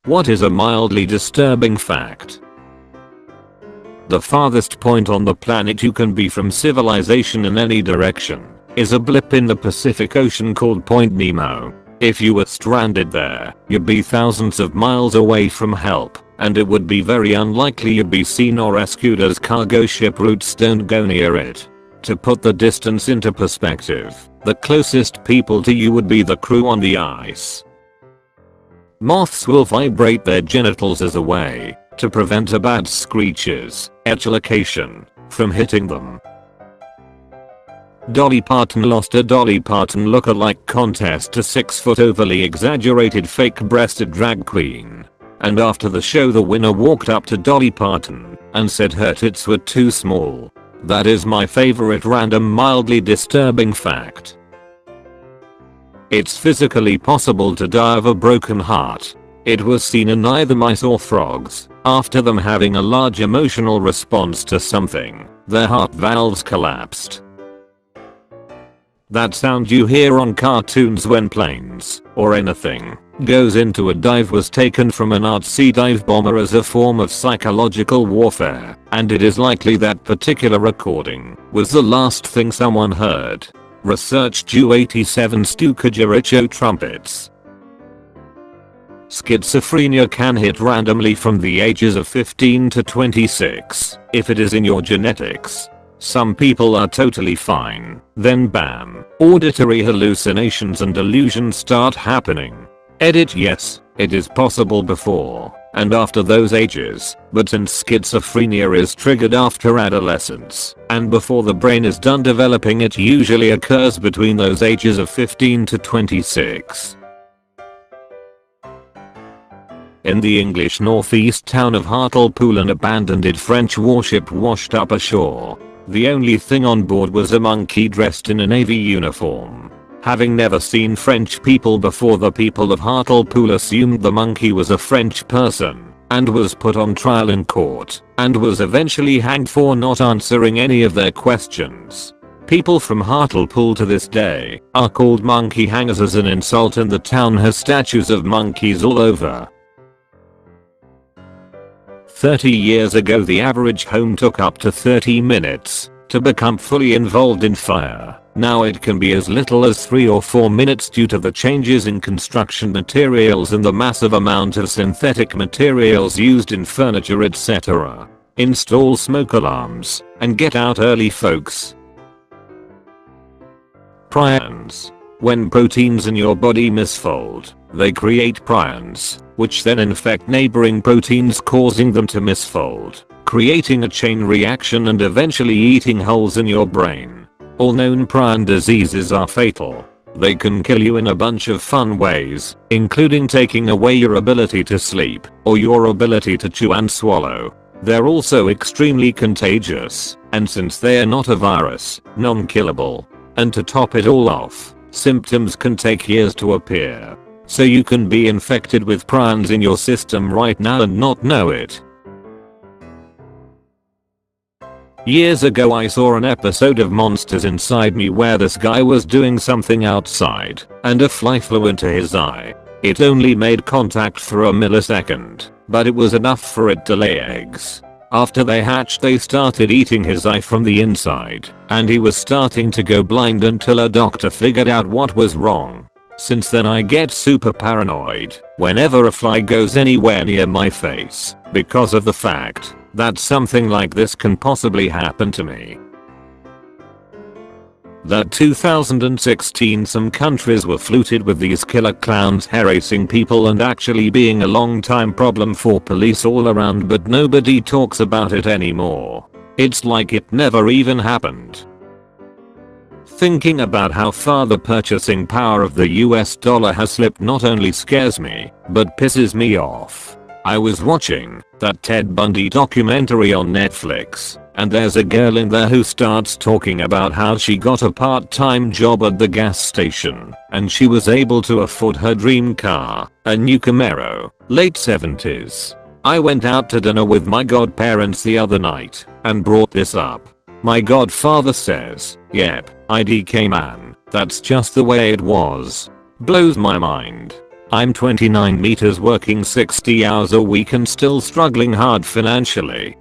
What is a mildly disturbing fact? The farthest point on the planet you can be from civilization in any direction is a blip in the Pacific Ocean called Point Nemo. If you were stranded there, you'd be thousands of miles away from help, and it would be very unlikely you'd be seen or rescued as cargo ship routes don't go near it. To put the distance into perspective, the closest people to you would be the crew on the ice. Moths will vibrate their genitals as a way to prevent a bat's screeches, echolocation, from hitting them. Dolly Parton lost a Dolly Parton look-alike contest to 6-foot overly exaggerated fake-breasted drag queen. And after the show the winner walked up to Dolly Parton and said her tits were too small. That is my favorite random mildly disturbing fact. It's physically possible to die of a broken heart. It was seen in either mice or frogs. After them having a large emotional response to something, their heart valves collapsed. That sound you hear on cartoons when planes, or anything, goes into a dive was taken from an Nazi dive bomber as a form of psychological warfare, and it is likely that particular recording was the last thing someone heard. Research due 87 Stuka-Jericho trumpets. Schizophrenia can hit randomly from the ages of 15 to 26 if it is in your genetics. Some people are totally fine, then bam, auditory hallucinations and delusions start happening. Edit: yes, it is possible before and after those ages, but since schizophrenia is triggered after adolescence and before the brain is done developing, it usually occurs between those ages of 15 to 26. In the English northeast town of Hartlepool, an abandoned French warship washed up ashore. The only thing on board was a monkey dressed in a navy uniform. Having never seen French people before, the people of Hartlepool assumed the monkey was a French person and was put on trial in court and was eventually hanged for not answering any of their questions. People from Hartlepool to this day are called monkey hangers as an insult, and the town has statues of monkeys all over. 30 years ago the average home took up to 30 minutes to become fully involved in fire. Now it can be as little as 3 or 4 minutes due to the changes in construction materials and the massive amount of synthetic materials used in furniture, etc. Install smoke alarms and get out early, folks. Prions. When proteins in your body misfold, they create prions, which then infect neighboring proteins, causing them to misfold, creating a chain reaction and eventually eating holes in your brain. All known prion diseases are fatal. They can kill you in a bunch of fun ways, including taking away your ability to sleep or your ability to chew and swallow. They're also extremely contagious, and since they are not a virus, non-killable. And to top it all off, symptoms can take years to appear. So you can be infected with prions in your system right now and not know it. Years ago I saw an episode of Monsters Inside Me where this guy was doing something outside and a fly flew into his eye. It only made contact for a millisecond, but it was enough for it to lay eggs. After they hatched they started eating his eye from the inside, and he was starting to go blind until a doctor figured out what was wrong. Since then I get super paranoid whenever a fly goes anywhere near my face because of the fact that something like this can possibly happen to me. That 2016 some countries were flooded with these killer clowns harassing people and actually being a long time problem for police all around, but nobody talks about it anymore. It's like it never even happened. Thinking about how far the purchasing power of the US dollar has slipped not only scares me, but pisses me off. I was watching that Ted Bundy documentary on Netflix, and there's a girl in there who starts talking about how she got a part-time job at the gas station, and she was able to afford her dream car, a new Camaro, late 70s. I went out to dinner with my godparents the other night, and brought this up. My godfather says, "Yep, IDK man, that's just the way it was." Blows my mind. I'm 29 meters working 60 hours a week and still struggling hard financially.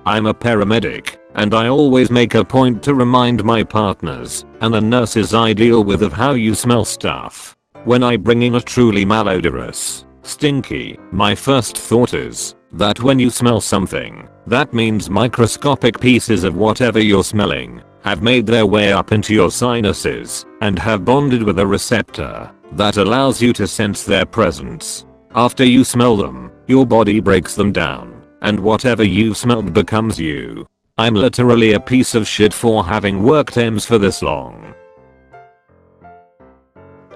I'm a paramedic, and I always make a point to remind my partners and the nurses I deal with of how you smell stuff. When I bring in a truly malodorous, stinky, my first thought is that when you smell something, that means microscopic pieces of whatever you're smelling have made their way up into your sinuses and have bonded with a receptor that allows you to sense their presence. After you smell them, your body breaks them down, and whatever you've smelled becomes you. I'm literally a piece of shit for having worked EMS for this long.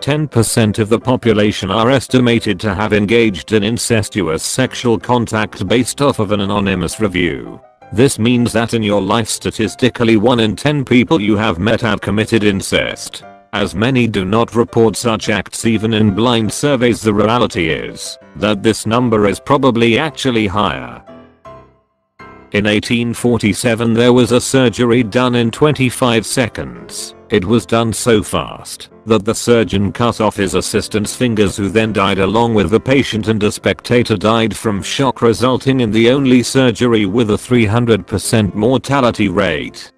10% of the population are estimated to have engaged in incestuous sexual contact based off of an anonymous review. This means that in your life statistically 1 in 10 people you have met have committed incest. As many do not report such acts even in blind surveys, the reality is that this number is probably actually higher. In 1847 there was a surgery done in 25 seconds. It was done so fast that the surgeon cut off his assistant's fingers, who then died along with the patient, and a spectator died from shock, resulting in the only surgery with a 300% mortality rate.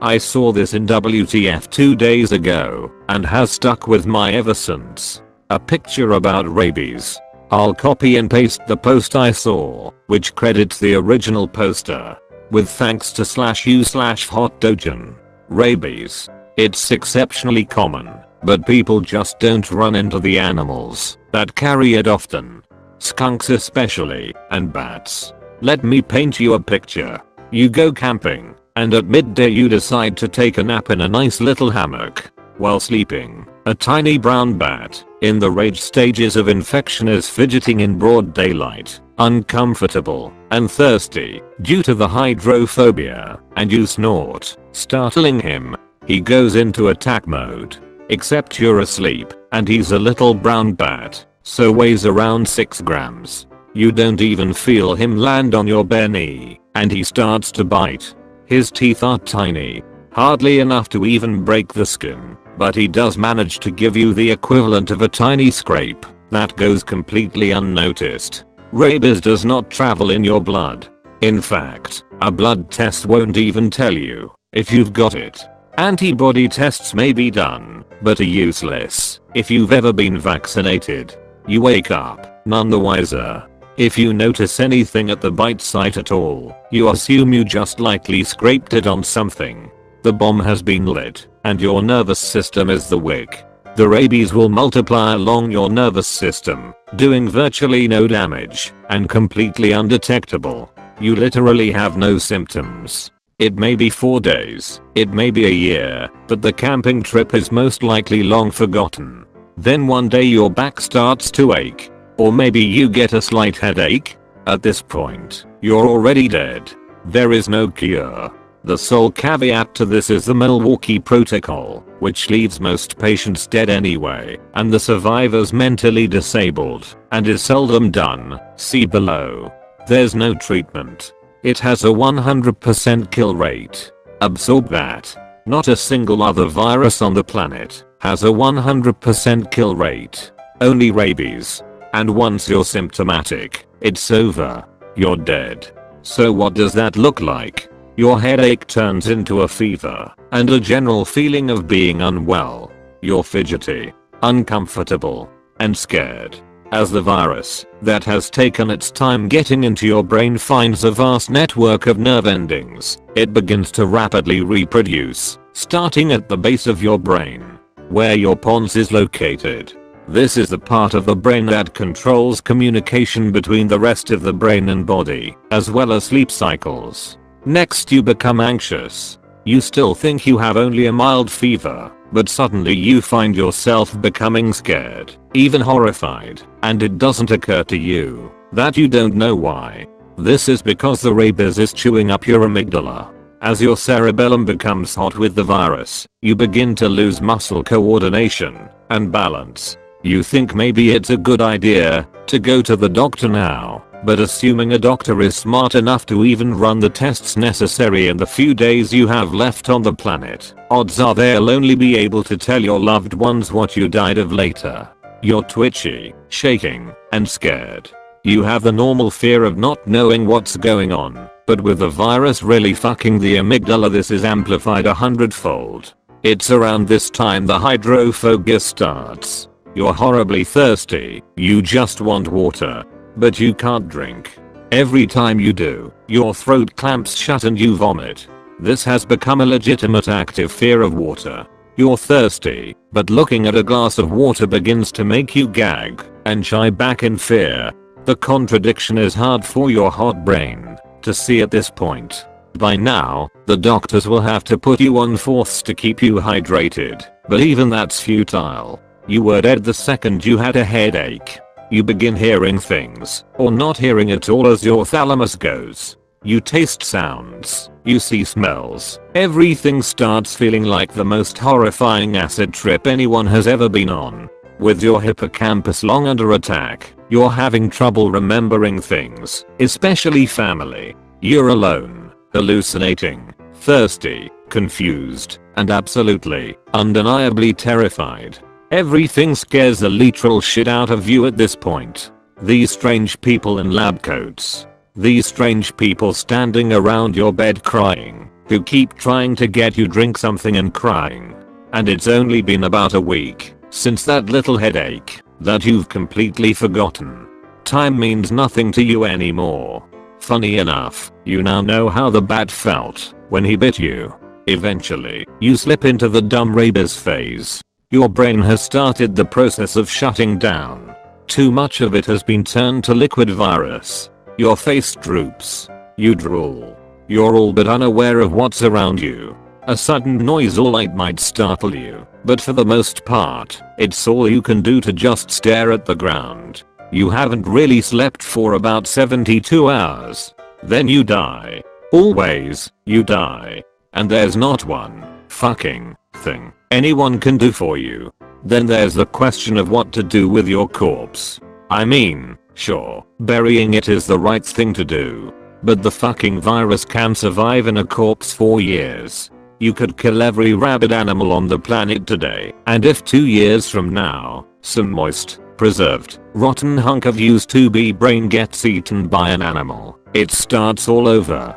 I saw this in WTF 2 days ago and has stuck with me ever since. A picture about rabies. I'll copy and paste the post I saw, which credits the original poster with thanks to /u/hotdogen. Rabies. It's exceptionally common, but people just don't run into the animals that carry it often. Skunks especially, and bats. Let me paint you a picture. You go camping, and at midday you decide to take a nap in a nice little hammock. While sleeping, a tiny brown bat, in the rage stages of infection, is fidgeting in broad daylight, uncomfortable and thirsty due to the hydrophobia, and you snort, startling him. He goes into attack mode. Except you're asleep, and he's a little brown bat, so weighs around 6 grams. You don't even feel him land on your bare knee, and he starts to bite. His teeth are tiny, hardly enough to even break the skin, but he does manage to give you the equivalent of a tiny scrape that goes completely unnoticed. Rabies does not travel in your blood. In fact, a blood test won't even tell you if you've got it. Antibody tests may be done, but are useless if you've ever been vaccinated. You wake up none the wiser. If you notice anything at the bite site at all, you assume you just lightly scraped it on something. The bomb has been lit, and your nervous system is the wick. The rabies will multiply along your nervous system, doing virtually no damage, and completely undetectable. You literally have no symptoms. It may be 4 days, it may be a year, but the camping trip is most likely long forgotten. Then one day your back starts to ache. Or maybe you get a slight headache. At this point, you're already dead. There is no cure. The sole caveat to this is the Milwaukee Protocol, which leaves most patients dead anyway, and the survivors mentally disabled, and is seldom done. See below. There's no treatment. It has a 100% kill rate. Absorb that. Not a single other virus on the planet has a 100% kill rate. Only rabies. And once you're symptomatic, it's over. You're dead. So what does that look like? Your headache turns into a fever, and a general feeling of being unwell. You're fidgety, uncomfortable, and scared. As the virus that has taken its time getting into your brain finds a vast network of nerve endings, it begins to rapidly reproduce, starting at the base of your brain, where your pons is located. This is the part of the brain that controls communication between the rest of the brain and body, as well as sleep cycles. Next you become anxious. You still think you have only a mild fever, but suddenly you find yourself becoming scared, even horrified, and it doesn't occur to you that you don't know why. This is because the rabies is chewing up your amygdala. As your cerebellum becomes hot with the virus, you begin to lose muscle coordination and balance. You think maybe it's a good idea to go to the doctor now, But assuming a doctor is smart enough to even run the tests necessary in the few days you have left on the planet, odds are they'll only be able to tell your loved ones what you died of later. You're twitchy, shaking, and scared. You have the normal fear of not knowing what's going on, but with the virus really fucking the amygdala, this is amplified 100-fold. It's around this time the hydrophobia starts. You're horribly thirsty, you just want water, but you can't drink. Every time you do, your throat clamps shut and you vomit. This has become a legitimate active fear of water. You're thirsty, but looking at a glass of water begins to make you gag and shy back in fear. The contradiction is hard for your hot brain to see at this point. By now, the doctors will have to put you on force to keep you hydrated, but even that's futile. You were dead the second you had a headache. You begin hearing things, or not hearing at all as your thalamus goes. You taste sounds, you see smells. Everything starts feeling like the most horrifying acid trip anyone has ever been on. With your hippocampus long under attack, you're having trouble remembering things, especially family. You're alone, hallucinating, thirsty, confused, and absolutely, undeniably terrified. Everything scares the literal shit out of you at this point. These strange people in lab coats. These strange people standing around your bed crying, who keep trying to get you drink something and crying. And it's only been about a week since that little headache that you've completely forgotten. Time means nothing to you anymore. Funny enough, you now know how the bat felt when he bit you. Eventually, you slip into the dumb rabies phase. Your brain has started the process of shutting down. Too much of it has been turned to liquid virus. Your face droops. You drool. You're all but unaware of what's around you. A sudden noise or light might startle you, but for the most part, it's all you can do to just stare at the ground. You haven't really slept for about 72 hours. Then you die. Always, you die. And there's not one fucking thing anyone can do for you. Then there's the question of what to do with your corpse. I mean, sure, burying it is the right thing to do. But the fucking virus can survive in a corpse for years. You could kill every rabid animal on the planet today, and if 2 years from now, some moist, preserved, rotten hunk of used to be brain gets eaten by an animal, it starts all over.